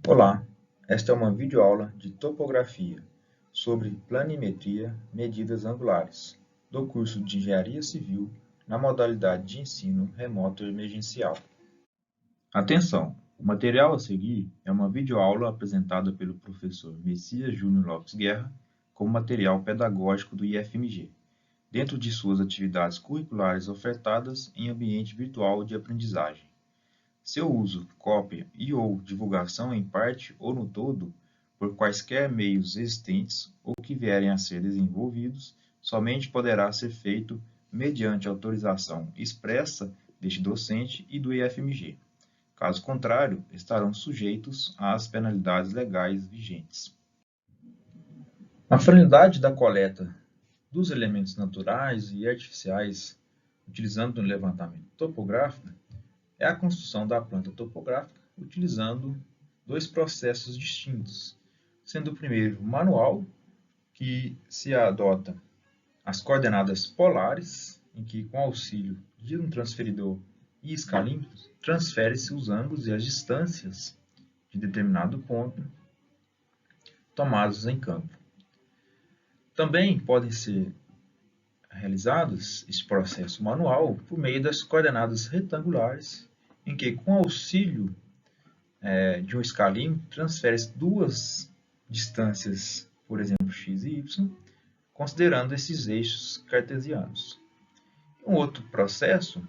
Olá, esta é uma videoaula de topografia sobre planimetria, medidas angulares, do curso de Engenharia Civil na modalidade de ensino remoto emergencial. Atenção! O material a seguir é uma videoaula apresentada pelo professor Messias Júnior Lopes Guerra como material pedagógico do IFMG, dentro de suas atividades curriculares ofertadas em ambiente virtual de aprendizagem. Seu uso, cópia e/ou divulgação em parte ou no todo, por quaisquer meios existentes ou que vierem a ser desenvolvidos, somente poderá ser feito mediante autorização expressa deste docente e do IFMG. Caso contrário, estarão sujeitos às penalidades legais vigentes. A finalidade da coleta dos elementos naturais e artificiais, utilizando o levantamento topográfico, é a construção da planta topográfica utilizando dois processos distintos, sendo o primeiro manual, que se adota as coordenadas polares, em que, com auxílio de um transferidor e escalímetros, transfere-se os ângulos e as distâncias de determinado ponto tomados em campo. Também podem ser realizados este processo manual por meio das coordenadas retangulares, em que, com auxílio de um escalímetro, transfere-se duas distâncias, por exemplo, x e y, considerando esses eixos cartesianos. Um outro processo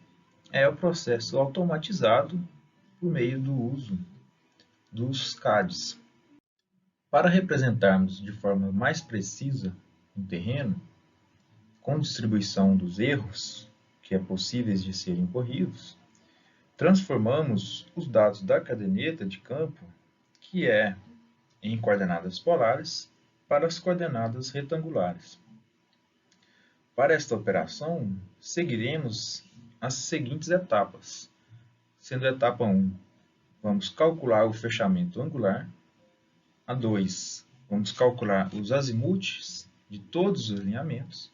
é o processo automatizado por meio do uso dos CADs. Para representarmos de forma mais precisa um terreno, com distribuição dos erros que é possíveis de serem corridos, transformamos os dados da caderneta de campo, que é em coordenadas polares, para as coordenadas retangulares. Para esta operação, seguiremos as seguintes etapas, sendo a etapa 1, vamos calcular o fechamento angular, a 2, vamos calcular os azimutes de todos os alinhamentos,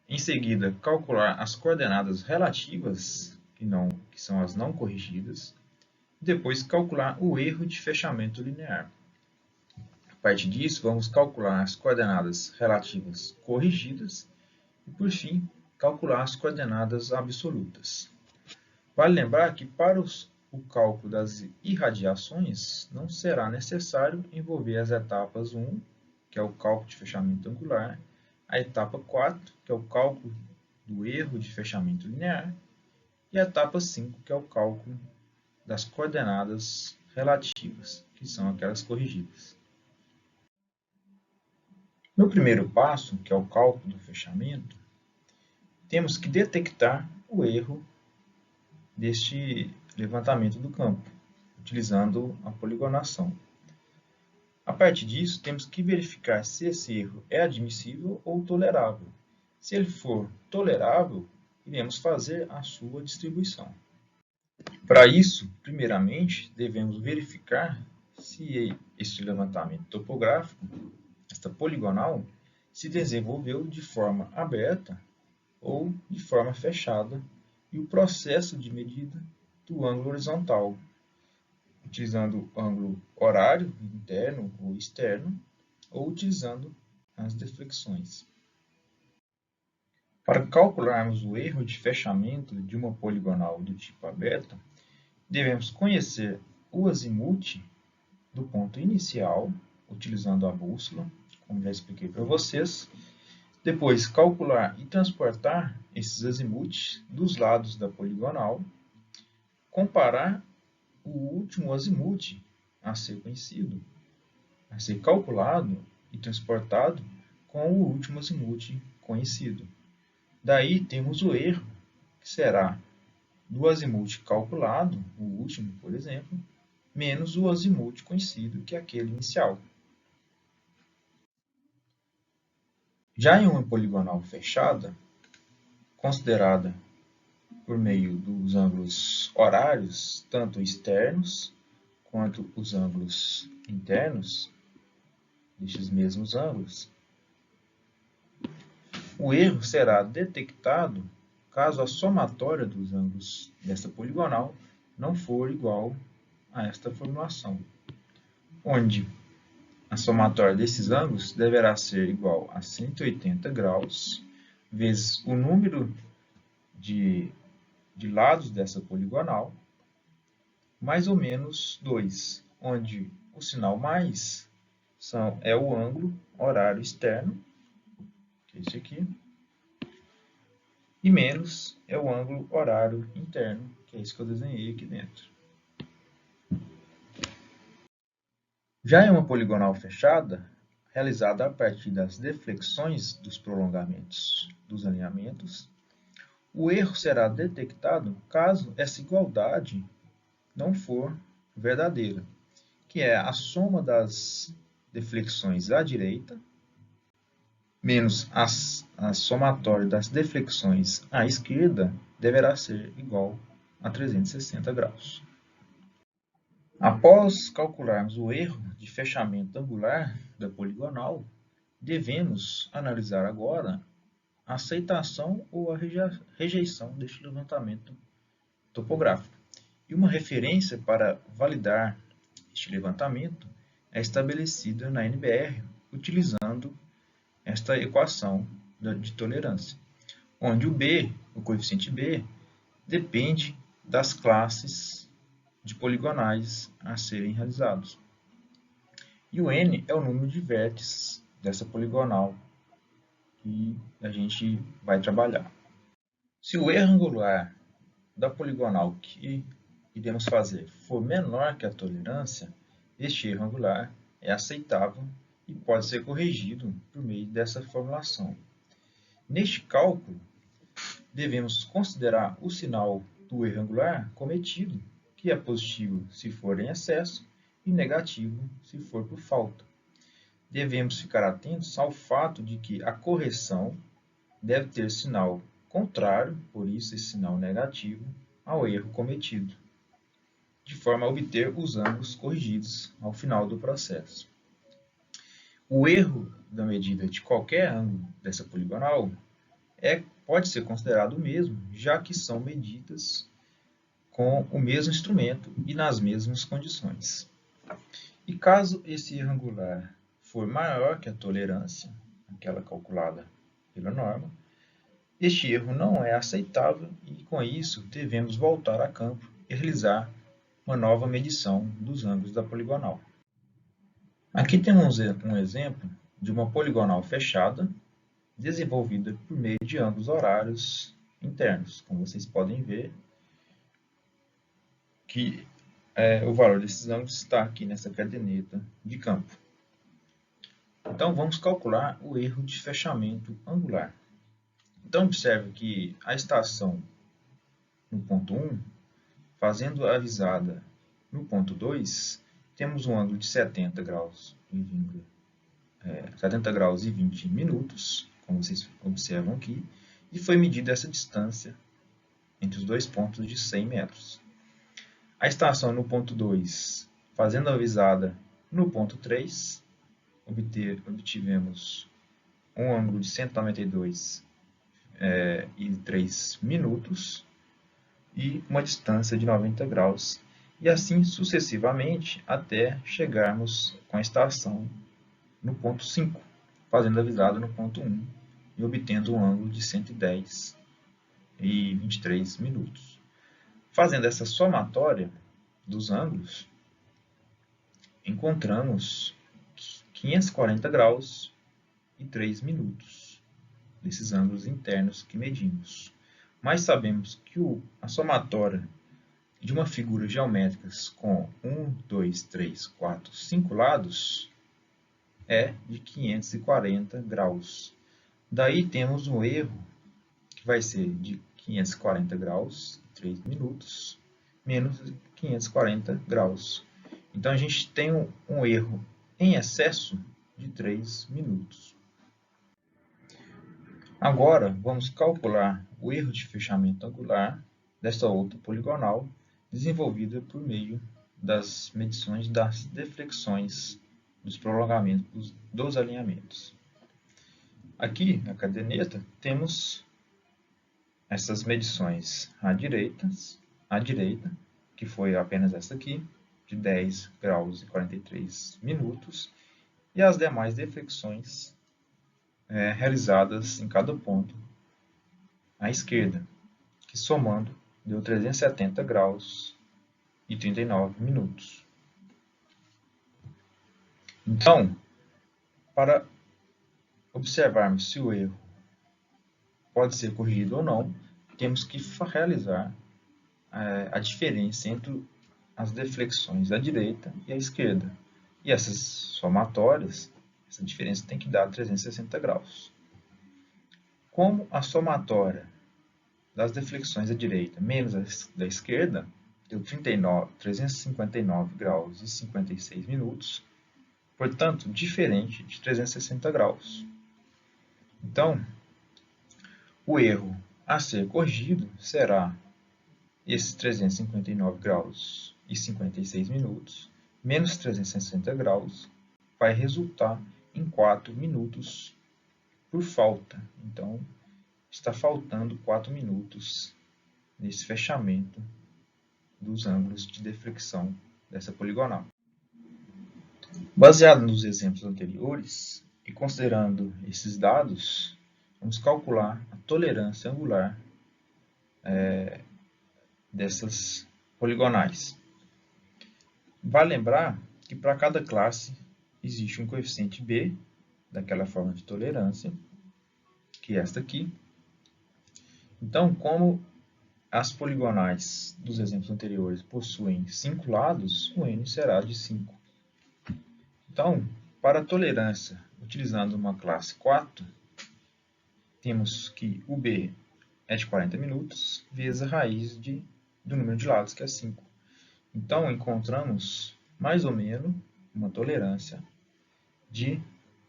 em seguida, calcular as coordenadas relativas, que são as não corrigidas, e depois calcular o erro de fechamento linear. A partir disso, vamos calcular as coordenadas relativas corrigidas e, por fim, calcular as coordenadas absolutas. Vale lembrar que para o cálculo das irradiações não será necessário envolver as etapas 1, que é o cálculo de fechamento angular, a etapa 4, que é o cálculo do erro de fechamento linear, e a etapa 5, que é o cálculo das coordenadas relativas, que são aquelas corrigidas. No primeiro passo, que é o cálculo do fechamento, temos que detectar o erro deste levantamento do campo, utilizando a poligonação. A partir disso, temos que verificar se esse erro é admissível ou tolerável. Se ele for tolerável, iremos fazer a sua distribuição. Para isso, primeiramente, devemos verificar se este levantamento topográfico, esta poligonal, se desenvolveu de forma aberta ou de forma fechada, e o processo de medida do ângulo horizontal, utilizando o ângulo horário, interno ou externo, ou utilizando as deflexões. Para calcularmos o erro de fechamento de uma poligonal do tipo aberta, devemos conhecer o azimute do ponto inicial, utilizando a bússola, como já expliquei para vocês. Depois, calcular e transportar esses azimutes dos lados da poligonal, comparar o último azimute a ser conhecido, a ser calculado e transportado com o último azimute conhecido. Daí temos o erro, que será do azimute calculado, o último, por exemplo, menos o azimute conhecido, que é aquele inicial. Já em uma poligonal fechada, considerada por meio dos ângulos horários, tanto externos quanto os ângulos internos destes mesmos ângulos, o erro será detectado caso a somatória dos ângulos desta poligonal não for igual a esta formulação. onde a somatória desses ângulos deverá ser igual a 180 graus vezes o número de lados dessa poligonal, mais ou menos 2, onde o sinal mais é o ângulo horário externo, que é esse aqui, e menos é o ângulo horário interno, que é esse que eu desenhei aqui dentro. Já em uma poligonal fechada, realizada a partir das deflexões dos prolongamentos dos alinhamentos, o erro será detectado caso essa igualdade não for verdadeira, que é a soma das deflexões à direita menos a somatória das deflexões à esquerda deverá ser igual a 360 graus. Após calcularmos o erro de fechamento angular da poligonal, devemos analisar agora a aceitação ou a rejeição deste levantamento topográfico. E uma referência para validar este levantamento é estabelecida na NBR, utilizando esta equação de tolerância, onde o coeficiente B, depende das classes de poligonais a serem realizados. E o N é o número de vértices dessa poligonal que a gente vai trabalhar. Se o erro angular da poligonal que iremos fazer for menor que a tolerância, este erro angular é aceitável e pode ser corrigido por meio dessa formulação. Neste cálculo, devemos considerar o sinal do erro angular cometido, que é positivo se for em excesso e negativo se for por falta. Devemos ficar atentos ao fato de que a correção deve ter sinal contrário, por isso esse sinal negativo, ao erro cometido, de forma a obter os ângulos corrigidos ao final do processo. O erro da medida de qualquer ângulo dessa poligonal pode ser considerado o mesmo, já que são medidas com o mesmo instrumento e nas mesmas condições. E caso esse erro angular for maior que a tolerância, aquela calculada pela norma, este erro não é aceitável e, com isso, devemos voltar a campo e realizar uma nova medição dos ângulos da poligonal. Aqui temos um exemplo de uma poligonal fechada, desenvolvida por meio de ângulos horários internos. Como vocês podem ver, que o valor desses ângulos está aqui nessa caderneta de campo. Então, vamos calcular o erro de fechamento angular. Então, observe que a estação no ponto 1, fazendo a visada no ponto 2, temos um ângulo de 70 graus e 20 minutos, como vocês observam aqui, e foi medida essa distância entre os dois pontos de 100 metros. A estação no ponto 2, fazendo a visada no ponto 3, obtivemos um ângulo de 192 e 3 minutos e uma distância de 90 graus, e assim sucessivamente até chegarmos com a estação no ponto 5, fazendo a visada no ponto 1 e obtendo um ângulo de 110 e 23 minutos. Fazendo essa somatória dos ângulos, encontramos 540 graus e 3 minutos desses ângulos internos que medimos. Mas sabemos que a somatória de uma figura geométrica com 1, 2, 3, 4, 5 lados é de 540 graus. Daí temos um erro que vai ser de 540 graus, 3 minutos, menos 540 graus. Então, a gente tem um erro em excesso de 3 minutos. Agora, vamos calcular o erro de fechamento angular dessa outra poligonal, desenvolvida por meio das medições das deflexões dos prolongamentos dos alinhamentos. Aqui, na caderneta, temos essas medições à direita, que foi apenas essa aqui, de 10 graus e 43 minutos e as demais deflexões realizadas em cada ponto à esquerda, que somando deu 370 graus e 39 minutos. Então, para observarmos se o erro pode ser corrigido ou não, temos que realizar a diferença entre as deflexões da direita e a esquerda. E essas somatórias, essa diferença tem que dar 360 graus. Como a somatória das deflexões da direita menos da esquerda deu 359 graus e 56 minutos, portanto, diferente de 360 graus. Então, o erro a ser corrigido será esses 359 graus e 56 minutos, menos 360 graus, vai resultar em 4 minutos por falta. Então, está faltando 4 minutos nesse fechamento dos ângulos de deflexão dessa poligonal. Baseado nos exemplos anteriores e considerando esses dados, vamos calcular a tolerância angular dessas poligonais. Vale lembrar que para cada classe existe um coeficiente B, daquela forma de tolerância, que é esta aqui. Então, como as poligonais dos exemplos anteriores possuem 5 lados, o n será de 5. Então, para a tolerância, utilizando uma classe 4, temos que o B é de 40 minutos, vezes a raiz do número de lados, que é 5. Então, encontramos mais ou menos uma tolerância de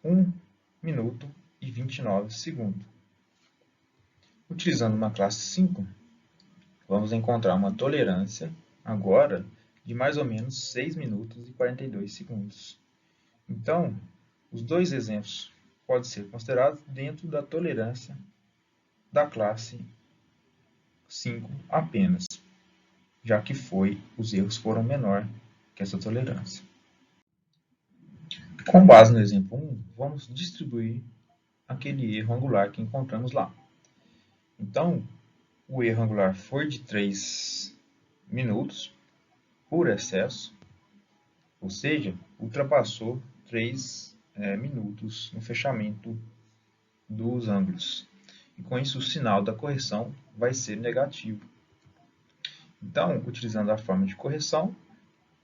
1 minuto e 29 segundos. Utilizando uma classe 5, vamos encontrar uma tolerância agora de mais ou menos 6 minutos e 42 segundos. Então, os dois exemplos podem ser considerados dentro da tolerância da classe 5 apenas, já que os erros foram menor que essa tolerância. Com base no exemplo 1, vamos distribuir aquele erro angular que encontramos lá. Então, o erro angular foi de 3 minutos por excesso, ou seja, ultrapassou 3 minutos no fechamento dos ângulos. E com isso, o sinal da correção vai ser negativo. Então, utilizando a forma de correção,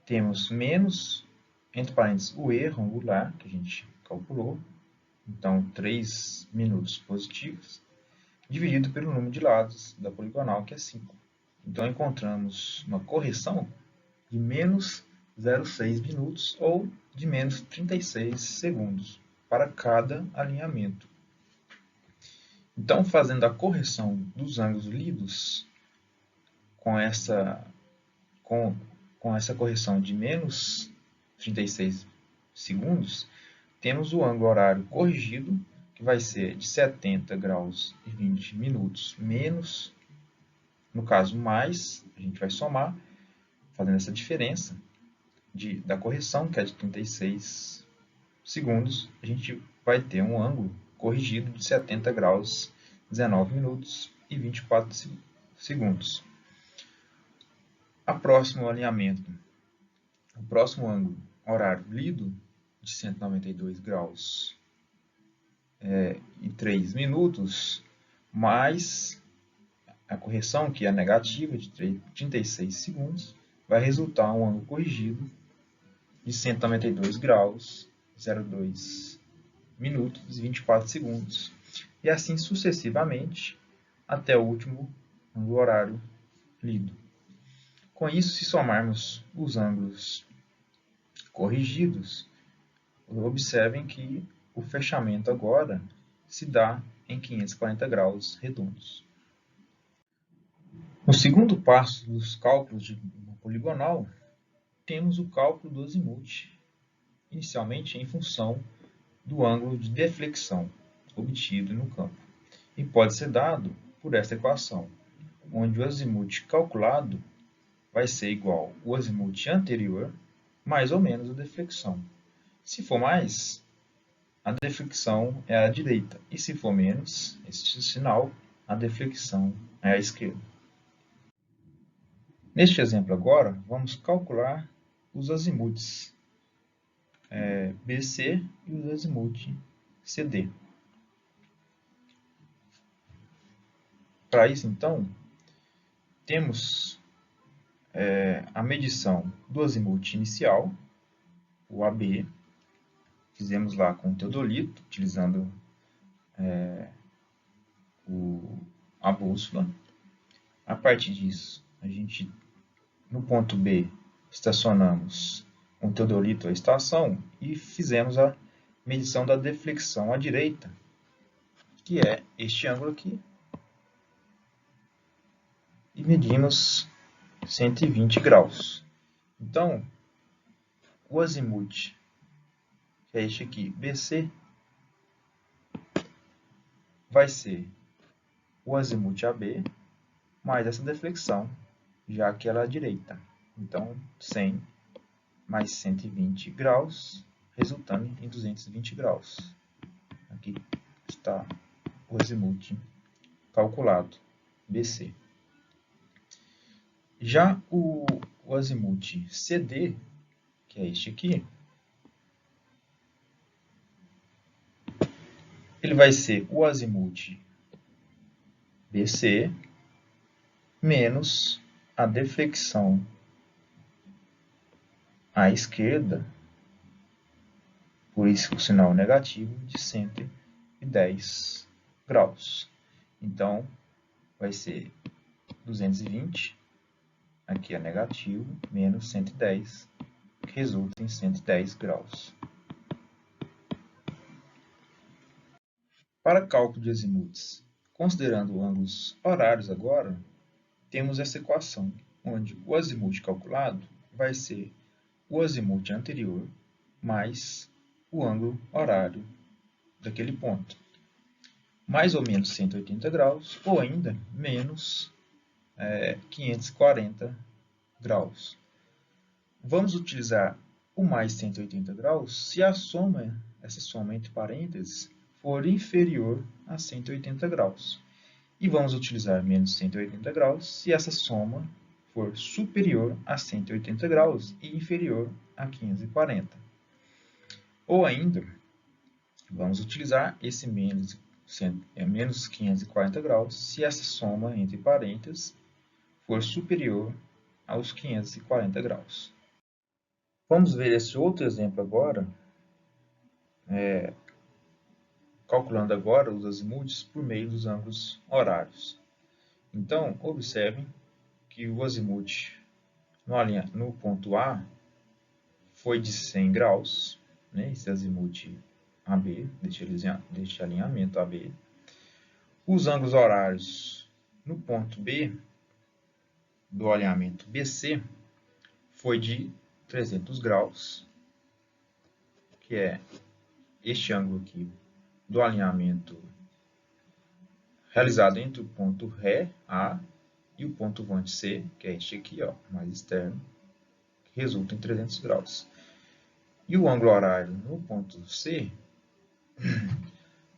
temos menos, entre parênteses, o erro angular, que a gente calculou, então 3 minutos positivos, dividido pelo número de lados da poligonal, que é 5. Então, encontramos uma correção de menos 0,6 minutos ou de menos 36 segundos para cada alinhamento. Então, fazendo a correção dos ângulos lidos, com essa correção de menos 36 segundos, temos o ângulo horário corrigido, que vai ser de 70 graus e 20 minutos menos, no caso mais, a gente vai somar, fazendo essa diferença da correção, que é de 36 segundos, a gente vai ter um ângulo corrigido de 70 graus, 19 minutos e 24 segundos. O próximo ângulo horário lido, de 192 graus e 3 minutos, mais a correção, que é negativa, de 36 segundos, vai resultar um ângulo corrigido de 192 graus, 02 minutos e 24 segundos. E assim sucessivamente, até o último ângulo horário lido. Com isso, se somarmos os ângulos corrigidos, observem que o fechamento agora se dá em 540 graus redondos. No segundo passo dos cálculos de uma poligonal, temos o cálculo do azimuth, inicialmente em função do ângulo de deflexão obtido no campo, e pode ser dado por esta equação, onde o azimuth calculado vai ser igual ao azimuth anterior mais ou menos a deflexão. Se for mais, a deflexão é à direita. E se for menos, este sinal, a deflexão é à esquerda. Neste exemplo agora, vamos calcular os azimutes BC e o azimute CD. Para isso, então, temos a medição do azimute inicial, o AB, fizemos lá com o teodolito, utilizando a bússola. A partir disso, a gente, no ponto B, estacionamos um teodolito à estação e fizemos a medição da deflexão à direita, que é este ângulo aqui, e medimos 120 graus. Então, o azimute, que é este aqui, BC, vai ser o azimute AB mais essa deflexão, já que ela é à direita. Então, 100 mais 120 graus, resultando em 220 graus. Aqui está o azimute calculado, BC. Já o azimute CD, que é este aqui, ele vai ser o azimute BC menos a deflexão à esquerda, por isso o sinal negativo, de 110 graus. Então, vai ser 220, aqui é negativo, menos 110, que resulta em 110 graus. Para cálculo de azimutes, considerando ângulos horários agora, temos essa equação, onde o azimute calculado vai ser o azimute anterior mais o ângulo horário daquele ponto. Mais ou menos 180 graus, ou ainda menos 540 graus. Vamos utilizar o mais 180 graus se a soma, essa soma entre parênteses, for inferior a 180 graus. E vamos utilizar menos 180 graus se essa soma for superior a 180 graus e inferior a 540. Ou ainda, vamos utilizar esse menos 540 graus se essa soma entre parênteses for superior aos 540 graus. Vamos ver esse outro exemplo agora, calculando agora os azimutes por meio dos ângulos horários. Então, observem que o azimute no ponto A foi de 100 graus, né? Esse azimute AB, deste alinhamento AB. Os ângulos horários no ponto B, do alinhamento BC, foi de 300 graus, que é este ângulo aqui do alinhamento realizado entre o ponto Ré, A, e o ponto Vante C, que é este aqui, ó, mais externo, que resulta em 300 graus. E o ângulo horário no ponto C,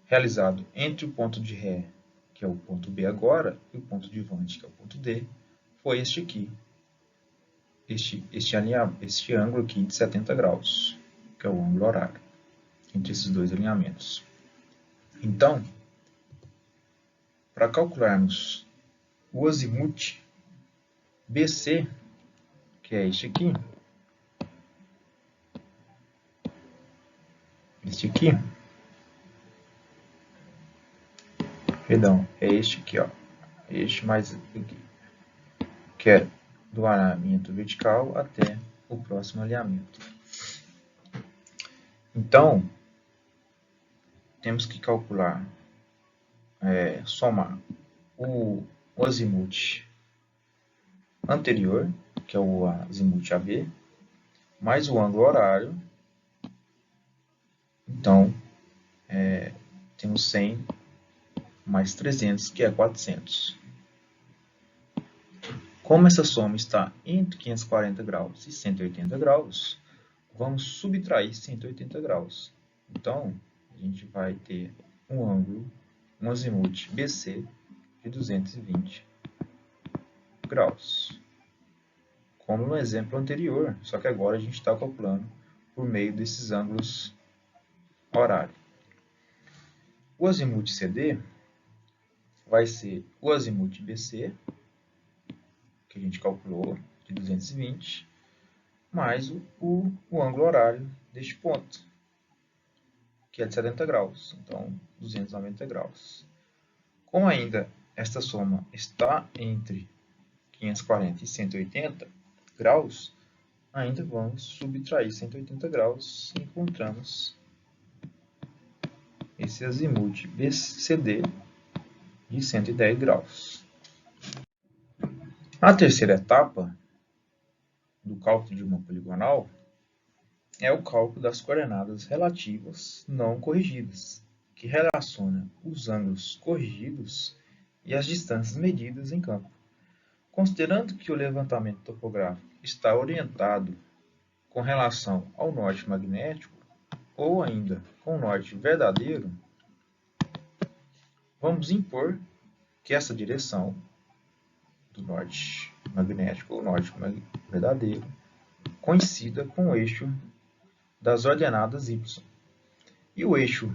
realizado entre o ponto de Ré, que é o ponto B agora, e o ponto de Vante, que é o ponto D, foi este aqui. Este ângulo aqui de 70 graus, que é o ângulo horário, entre esses dois alinhamentos. Então, para calcularmos o azimute BC, que é este aqui, é este aqui, ó, este mais aqui, que é do alinhamento vertical até o próximo alinhamento. Então, temos que calcular, somar o azimute anterior, que é o azimute AB, mais o ângulo horário. Então, temos 100 mais 300, que é 400. Como essa soma está entre 540 graus e 180 graus, vamos subtrair 180 graus. Então, a gente vai ter um ângulo, um azimuth BC de 220 graus. Como no exemplo anterior, só que agora a gente está calculando por meio desses ângulos horário. O azimuth CD vai ser o azimuth BC, que a gente calculou, de 220, mais o ângulo horário deste ponto, que é de 70 graus, então 290 graus. Como ainda esta soma está entre 540 e 180 graus, ainda vamos subtrair 180 graus e encontramos esse azimuth BCD de 110 graus. A terceira etapa do cálculo de uma poligonal é o cálculo das coordenadas relativas não corrigidas, que relaciona os ângulos corrigidos e as distâncias medidas em campo. Considerando que o levantamento topográfico está orientado com relação ao norte magnético, ou ainda com o norte verdadeiro, vamos impor que essa direção do norte magnético ou norte verdadeiro coincida com o eixo das ordenadas y. E o eixo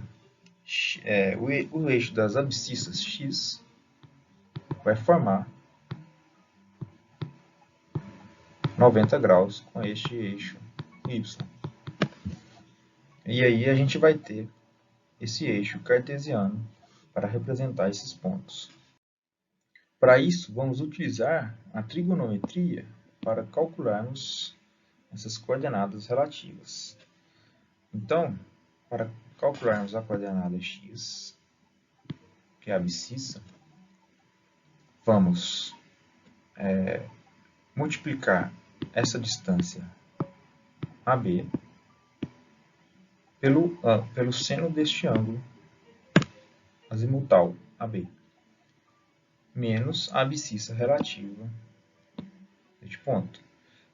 das abscissas x vai formar 90 graus com este eixo y. E aí a gente vai ter esse eixo cartesiano para representar esses pontos. Para isso, vamos utilizar a trigonometria para calcularmos essas coordenadas relativas. Então, para calcularmos a coordenada x, que é a abscissa, vamos multiplicar essa distância AB pelo seno deste ângulo azimutal AB, menos a abscissa relativa deste ponto.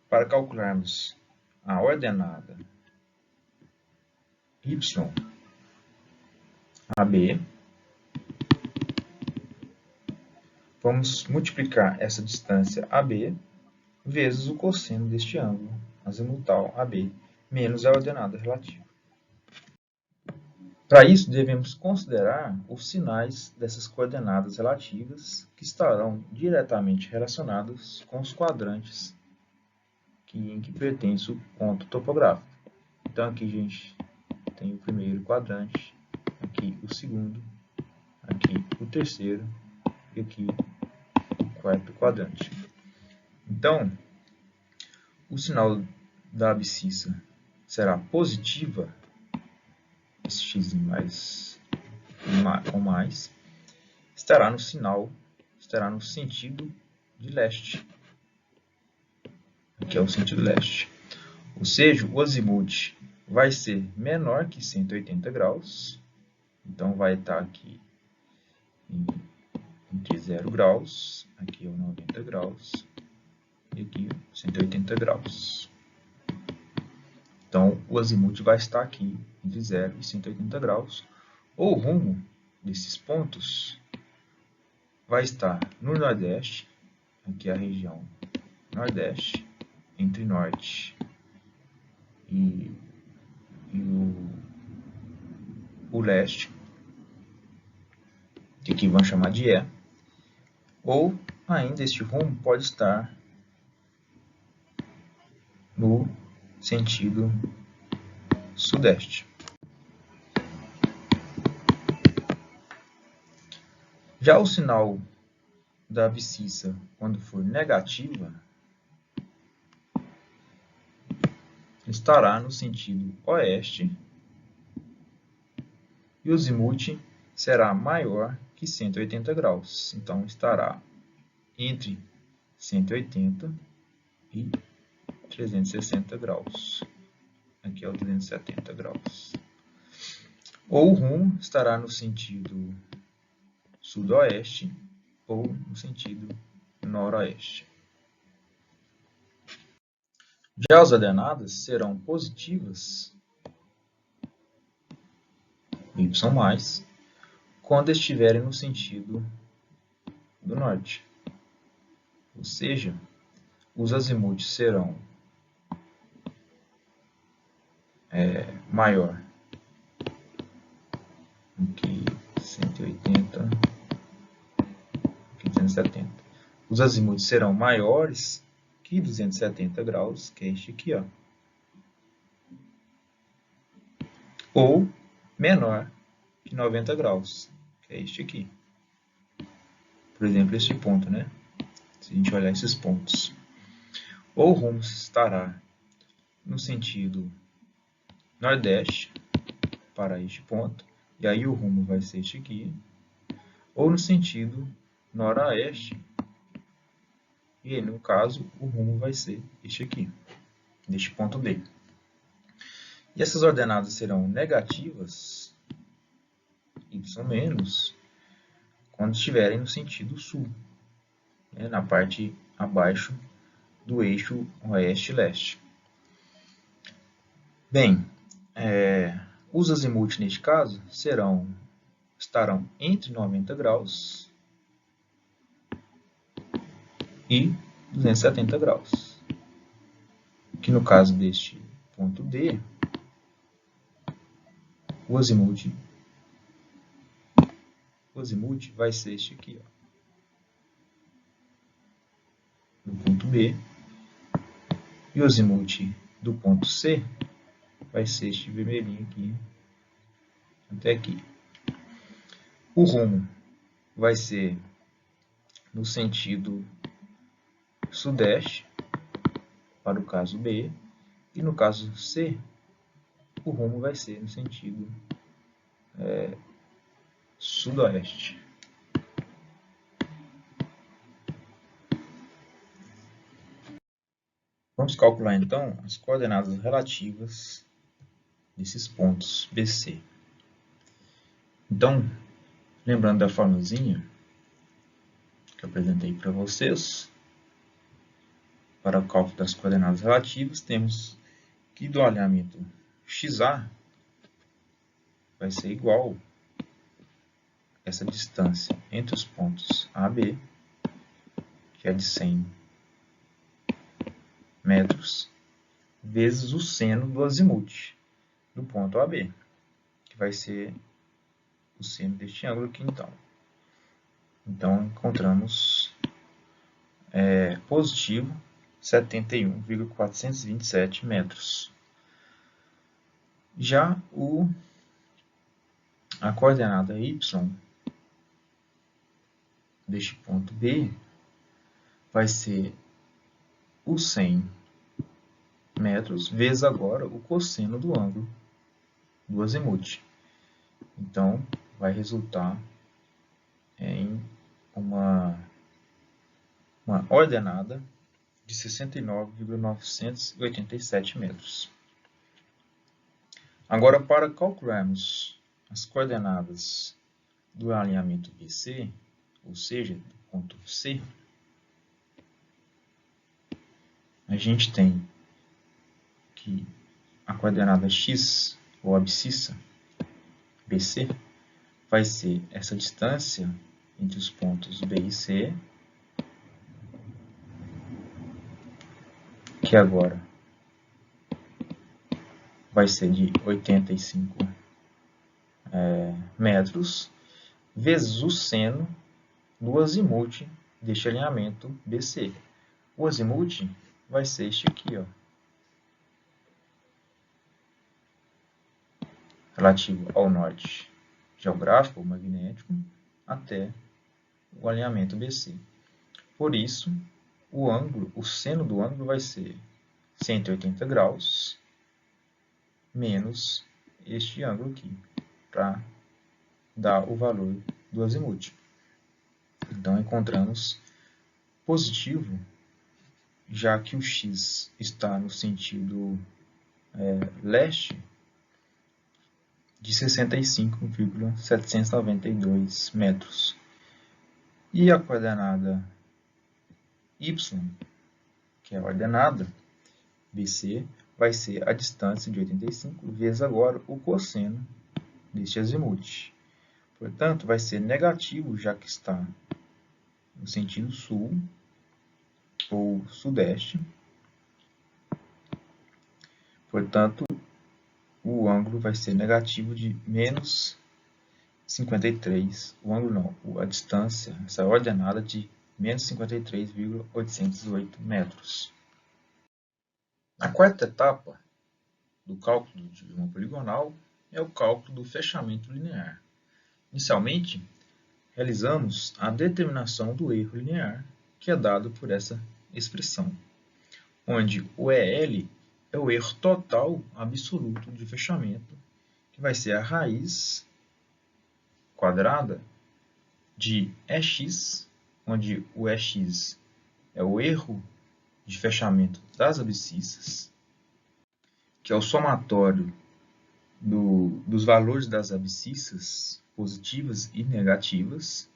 Para calcularmos a ordenada y AB, vamos multiplicar essa distância AB vezes o cosseno deste ângulo azimutal AB, menos a ordenada relativa. Para isso, devemos considerar os sinais dessas coordenadas relativas, que estarão diretamente relacionados com os quadrantes em que pertence o ponto topográfico. Então, aqui a gente tem o primeiro quadrante, aqui o segundo, aqui o terceiro e aqui o quarto quadrante. Então, o sinal da abscissa será positiva, esse x com mais, estará no sentido de leste. Aqui é o sentido leste. Ou seja, o azimuth vai ser menor que 180 graus. Então, vai estar aqui entre 0 graus, aqui é o 90 graus, e aqui 180 graus. Então, o azimuth vai estar aqui entre 0 e 180 graus. O rumo desses pontos vai estar no nordeste, aqui é a região nordeste, entre norte e o leste, que aqui vamos chamar de E. Ou ainda este rumo pode estar no sentido sudeste. Já o sinal da abscissa, quando for negativa, estará no sentido oeste e o azimuth será maior que 180 graus. Então, estará entre 180 e 360 graus. Aqui é o 370 graus. Ou o rumo estará no sentido sudoeste ou no sentido noroeste. Já as ordenadas serão positivas, y+, quando estiverem no sentido do norte. Ou seja, os azimutes serão maior do que 180, do que 270. Os azimutes serão maiores que 270 graus, que é este aqui, ó. Ou menor que 90 graus, que é este aqui. Por exemplo, este ponto, né? Se a gente olhar esses pontos. Ou o rumo estará no sentido nordeste, para este ponto, e aí o rumo vai ser este aqui, ou no sentido noroeste, e aí, no caso, o rumo vai ser este aqui, neste ponto D. E essas ordenadas serão negativas, y-, quando estiverem no sentido sul, né, na parte abaixo do eixo oeste-leste. Bem, os azimutes neste caso estarão entre 90 graus e 270 graus. Que no caso deste ponto D, o azimute vai ser este aqui, ó, do ponto B, e o azimute do ponto C vai ser este vermelhinho aqui, até aqui. O rumo vai ser no sentido sudeste, para o caso B, e no caso C, o rumo vai ser no sentido sudoeste. Vamos calcular então as coordenadas relativas desses pontos BC. Então, lembrando da formulazinha que eu apresentei para vocês, para o cálculo das coordenadas relativas, temos que do alinhamento XA vai ser igual a essa distância entre os pontos A e B, que é de 100 metros, vezes o seno do azimute do ponto AB, que vai ser o seno deste ângulo aqui, então. Então, encontramos positivo 71,427 metros. Já a coordenada y deste ponto B vai ser o 100 metros vezes agora o cosseno do ângulo do azimute. Então, vai resultar em uma ordenada de 69,987 metros. Agora, para calcularmos as coordenadas do alinhamento BC, ou seja, do ponto C, a gente tem que a coordenada x, ou abscissa, BC, vai ser essa distância entre os pontos B e C, que agora vai ser de 85 metros, vezes o seno do azimute deste alinhamento BC. O azimute vai ser este aqui, ó, relativo ao norte geográfico ou magnético até o alinhamento BC. Por isso, o seno do ângulo vai ser 180 graus menos este ângulo aqui, para dar o valor do azimute. Então, encontramos positivo, já que o x está no sentido leste, de 65,792 metros. E a coordenada y, que é a ordenada, BC vai ser a distância de 85 vezes agora o cosseno deste azimute. Portanto, vai ser negativo, já que está no sentido sul ou sudeste. Portanto, o ângulo vai ser negativo de menos 53. O ângulo não, a distância, essa ordenada de menos 53,808 metros. A quarta etapa do cálculo de uma poligonal é o cálculo do fechamento linear. Inicialmente, realizamos a determinação do erro linear, que é dado por essa expressão, onde o EL é o erro total absoluto de fechamento, que vai ser a raiz quadrada de EX, onde o EX é o erro de fechamento das abscissas, que é o somatório dos valores das abscissas positivas e negativas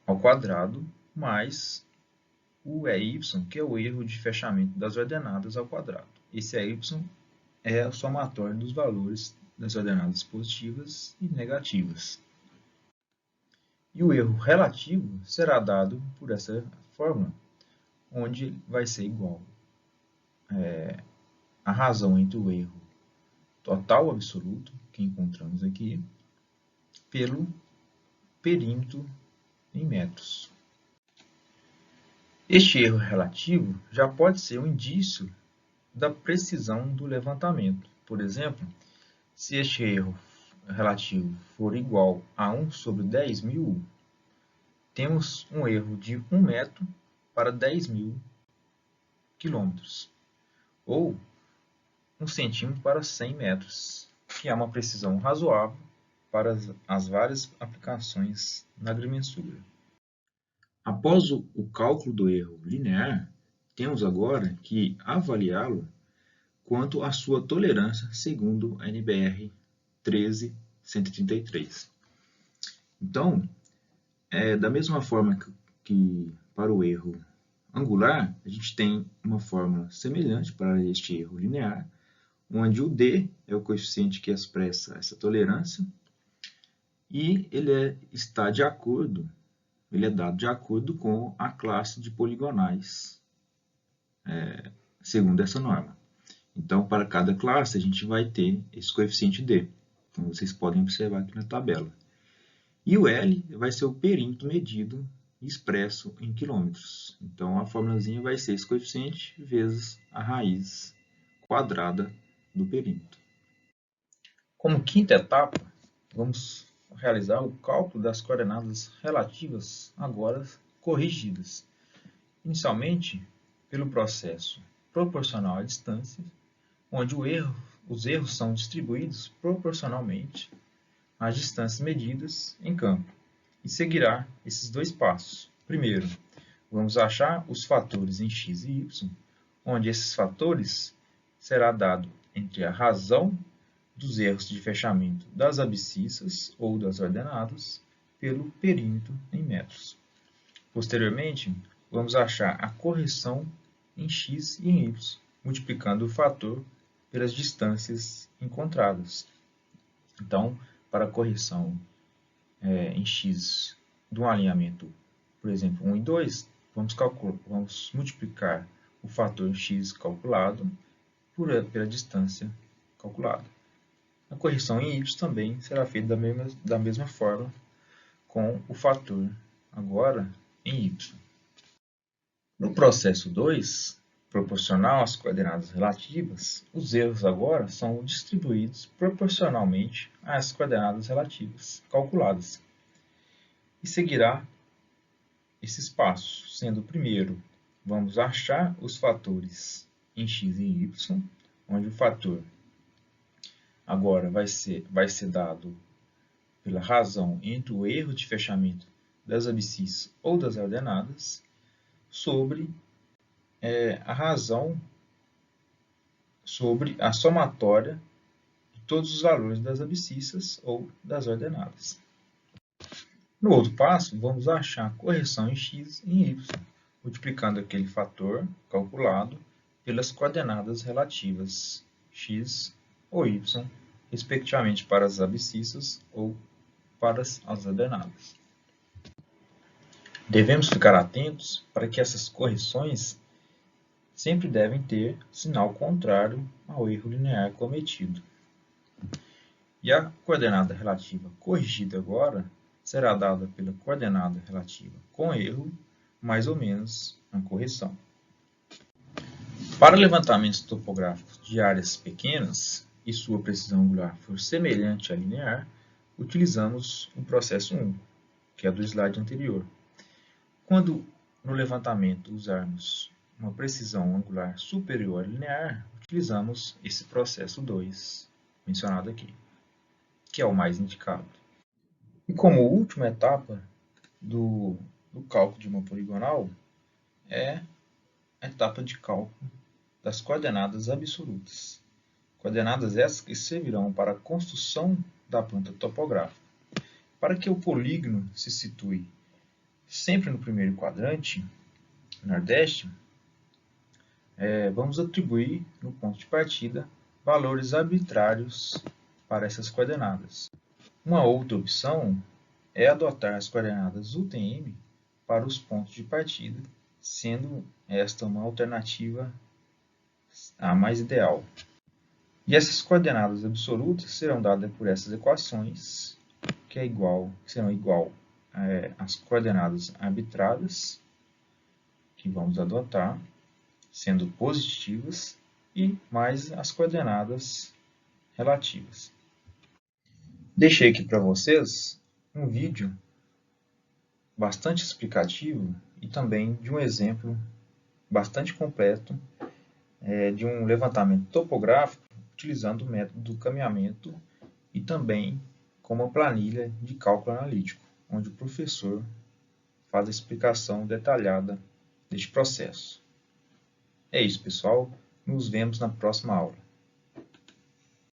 ao quadrado, mais o EY, que é o erro de fechamento das ordenadas ao quadrado. Esse EY é o somatório dos valores das ordenadas positivas e negativas. E o erro relativo será dado por essa fórmula, onde vai ser igual a razão entre o erro total absoluto, que encontramos aqui, pelo perímetro em metros. Este erro relativo já pode ser um indício da precisão do levantamento. Por exemplo, se este erro relativo for igual a 1 sobre 10.000, temos um erro de 1 metro para 10.000 quilômetros, ou 1 centímetro para 100 metros, que é uma precisão razoável para as várias aplicações na agrimensura. Após o cálculo do erro linear, temos agora que avaliá-lo quanto à sua tolerância segundo a NBR 13133. Então, da mesma forma que para o erro angular, a gente tem uma fórmula semelhante para este erro linear, onde o D é o coeficiente que expressa essa tolerância e ele está de acordo, ele é dado de acordo com a classe de poligonais, segundo essa norma. Então, para cada classe, a gente vai ter esse coeficiente D, como vocês podem observar aqui na tabela. E o L vai ser o perímetro medido e expresso em quilômetros. Então, a formulazinha vai ser esse coeficiente vezes a raiz quadrada do perímetro. Como quinta etapa, vamos realizar o cálculo das coordenadas relativas, agora corrigidas. Inicialmente, pelo processo proporcional à distância, onde os erros são distribuídos proporcionalmente às distâncias medidas em campo, e seguirá esses dois passos. Primeiro, vamos achar os fatores em x e y, onde esses fatores será dado entre a razão dos erros de fechamento das abscissas ou das ordenadas pelo perímetro em metros. Posteriormente, vamos achar a correção em x e em y, multiplicando o fator pelas distâncias encontradas. Então, para a correção em x de um alinhamento, por exemplo, 1 e 2, vamos multiplicar o fator x calculado pela distância calculada. A correção em y também será feita da mesma forma, com o fator agora em y. No processo 2, proporcional às coordenadas relativas, os erros agora são distribuídos proporcionalmente às coordenadas relativas calculadas. E seguirá esses passos, sendo o primeiro, vamos achar os fatores em x e em y, onde o fator agora vai ser dado pela razão entre o erro de fechamento das abscissas ou das ordenadas sobre a razão sobre a somatória de todos os valores das abscissas ou das ordenadas. No outro passo, vamos achar a correção em x e em y, multiplicando aquele fator calculado pelas coordenadas relativas x ou y, respectivamente para as abscissas ou para as ordenadas. Devemos ficar atentos para que essas correções sempre devem ter sinal contrário ao erro linear cometido. E a coordenada relativa corrigida agora será dada pela coordenada relativa com erro, mais ou menos na correção. Para levantamentos topográficos de áreas pequenas e sua precisão angular for semelhante à linear, utilizamos o processo 1, que é do slide anterior. Quando no levantamento usarmos uma precisão angular superior à linear, utilizamos esse processo 2, mencionado aqui, que é o mais indicado. E como última etapa do cálculo de uma poligonal, é a etapa de cálculo das coordenadas absolutas. Coordenadas essas que servirão para a construção da planta topográfica. Para que o polígono se situe sempre no primeiro quadrante, nordeste, vamos atribuir no ponto de partida valores arbitrários para essas coordenadas. Uma outra opção é adotar as coordenadas UTM para os pontos de partida, sendo esta uma alternativa a mais ideal. E essas coordenadas absolutas serão dadas por essas equações, que serão igual às coordenadas arbitrárias, que vamos adotar, sendo positivas, e mais as coordenadas relativas. Deixei aqui para vocês um vídeo bastante explicativo e também de um exemplo bastante completo de um levantamento topográfico utilizando o método do caminhamento e também com uma planilha de cálculo analítico, onde o professor faz a explicação detalhada deste processo. É isso, pessoal. Nos vemos na próxima aula.